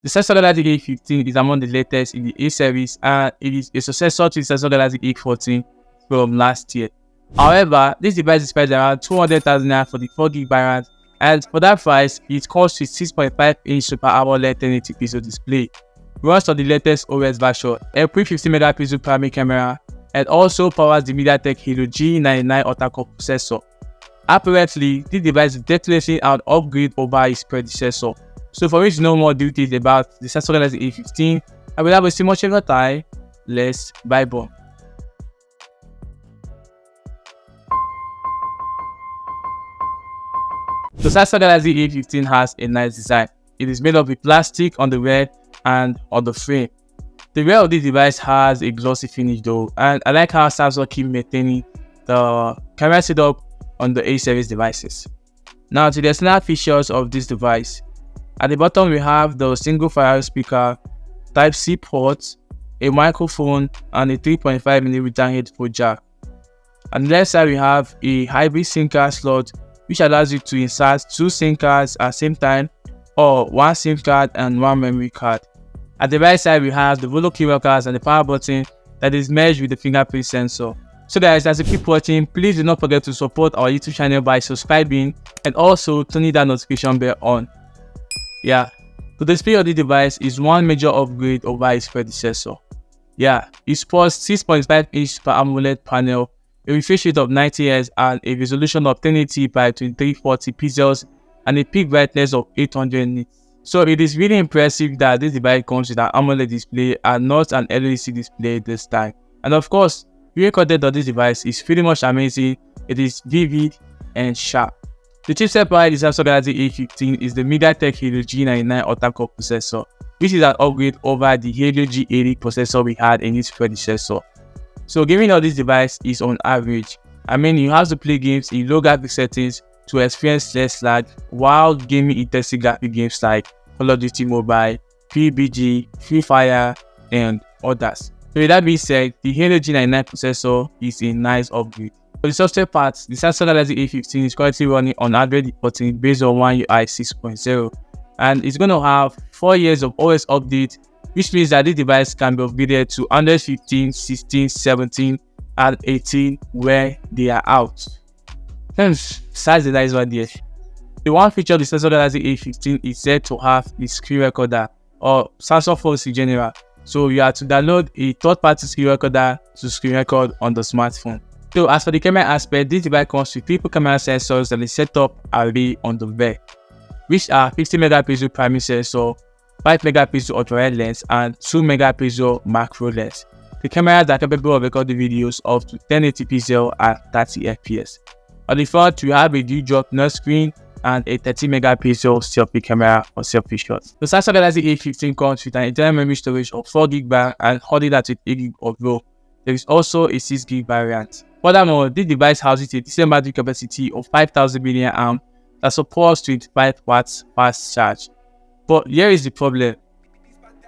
The Samsung Galaxy A15 is among the latest in the A series, and it is a successor to the Samsung Galaxy A14 from last year. However, this device is priced around 200,000 naira for the 4GB variant, and for that price, it comes with 6.5-inch Super AMOLED 1080 pixel display. Runs on the latest OS version, a pre-50 megapixel primary camera, and also powers the MediaTek Helio G99 octa-core processor. Apparently, this device is definitely an upgrade over its predecessor. So for me to know more details about the Samsung Galaxy A15, I will have wasted much of your time. Let's vibe on. The Samsung Galaxy A15 has a nice design. It is made of plastic on the rear and on the frame. The rear of this device has a glossy finish though, and I like how Samsung keep maintaining the camera setup on the A series devices. Now to the external features of this device. At the bottom we have the single fire speaker, Type-C port, a microphone, and a 3.5mm headphone jack. On the left side we have a hybrid SIM card slot, which allows you to insert 2 SIM cards at the same time, or 1 SIM card and 1 memory card. At the right side we have the Volo cable cards and the power button that is merged with the fingerprint sensor. So guys, as you keep watching, please do not forget to support our YouTube channel by subscribing and also turning that notification bell on. Yeah, the display of the device is one major upgrade over its predecessor. Yeah, it supports 6.5-inch Super AMOLED panel, a refresh rate of 90Hz and a resolution of 1080 by 2340 pixels and a peak brightness of 800 nits. So it is really impressive that this device comes with an AMOLED display and not an LCD display this time. And of course, the content of this device is pretty much amazing. It is vivid and sharp. The chipset behind the Samsung Galaxy A15 is the MediaTek Helio G99 octa-core processor, which is an upgrade over the Helio G80 processor we had in its predecessor. So gaming on this device is on average. I mean, you have to play games in low graphic settings to experience less lag while gaming intensive graphic games like Call of Duty Mobile, PUBG, Free Fire, and others. So with that being said, the Helio G99 processor is a nice upgrade. For the software part, the Samsung Galaxy A15 is currently running on Android 14 based on One UI 6.0, and it's going to have 4 years of OS update, which means that this device can be upgraded to Android 15, 16, 17, and 18 where they are out. Besides the nice one there. The one feature of the Samsung Galaxy A15 is said to have a screen recorder, or Samsung phones in general. So you have to download a third-party screen recorder to screen record on the smartphone. So as for the camera aspect, this device comes with 3 camera sensors that is set up array on the rear, which are 50 megapixel primary sensor, 5 megapixel ultra-wide lens, and 2 megapixel macro lens. The cameras are capable of recording videos up to 1080 pixels at 30 fps. On the front, we have a dew-drop notch screen and a 30 megapixel selfie camera for selfie shots. The Samsung Galaxy A15 comes with an internal memory storage of 4GB and holding that with 8GB of RAW. There is also a 6GB variant. Furthermore, this device houses a decent battery capacity of 5000 mAh that supports 25 watts fast charge. But here is the problem.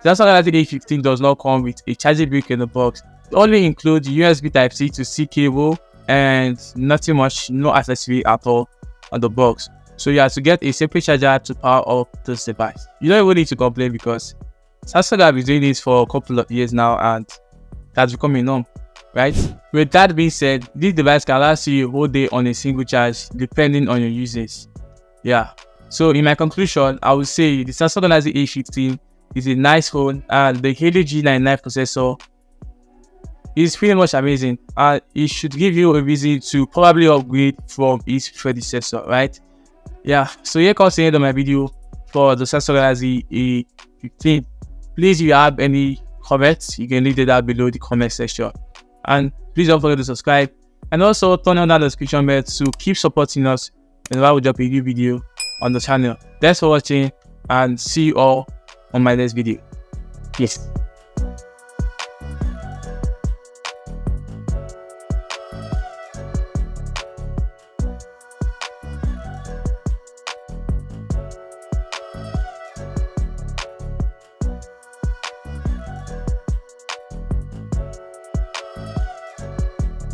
The Samsung Galaxy A15 does not come with a charging brick in the box. It only includes USB Type-C to C cable and nothing much, no accessory at all on the box. So you have to get a separate charger to power up this device. You don't even need to complain because Samsung have been doing this for a couple of years now and that's becoming norm, right? With that being said, this device can last you a whole day on a single charge depending on your usage. Yeah. So in my conclusion, I would say the Samsung Galaxy A15 is a nice phone and the Helio G99 processor is pretty much amazing and it should give you a reason to probably upgrade from its predecessor, right? Yeah, so here comes the end of my video for the Samsung Galaxy A15. Please, if you have any comments, you can leave it down below the comment section. And please don't forget to subscribe and also turn on that notification bell to keep supporting us whenever we drop a new video on the channel. Thanks for watching and see you all on my next video. Peace.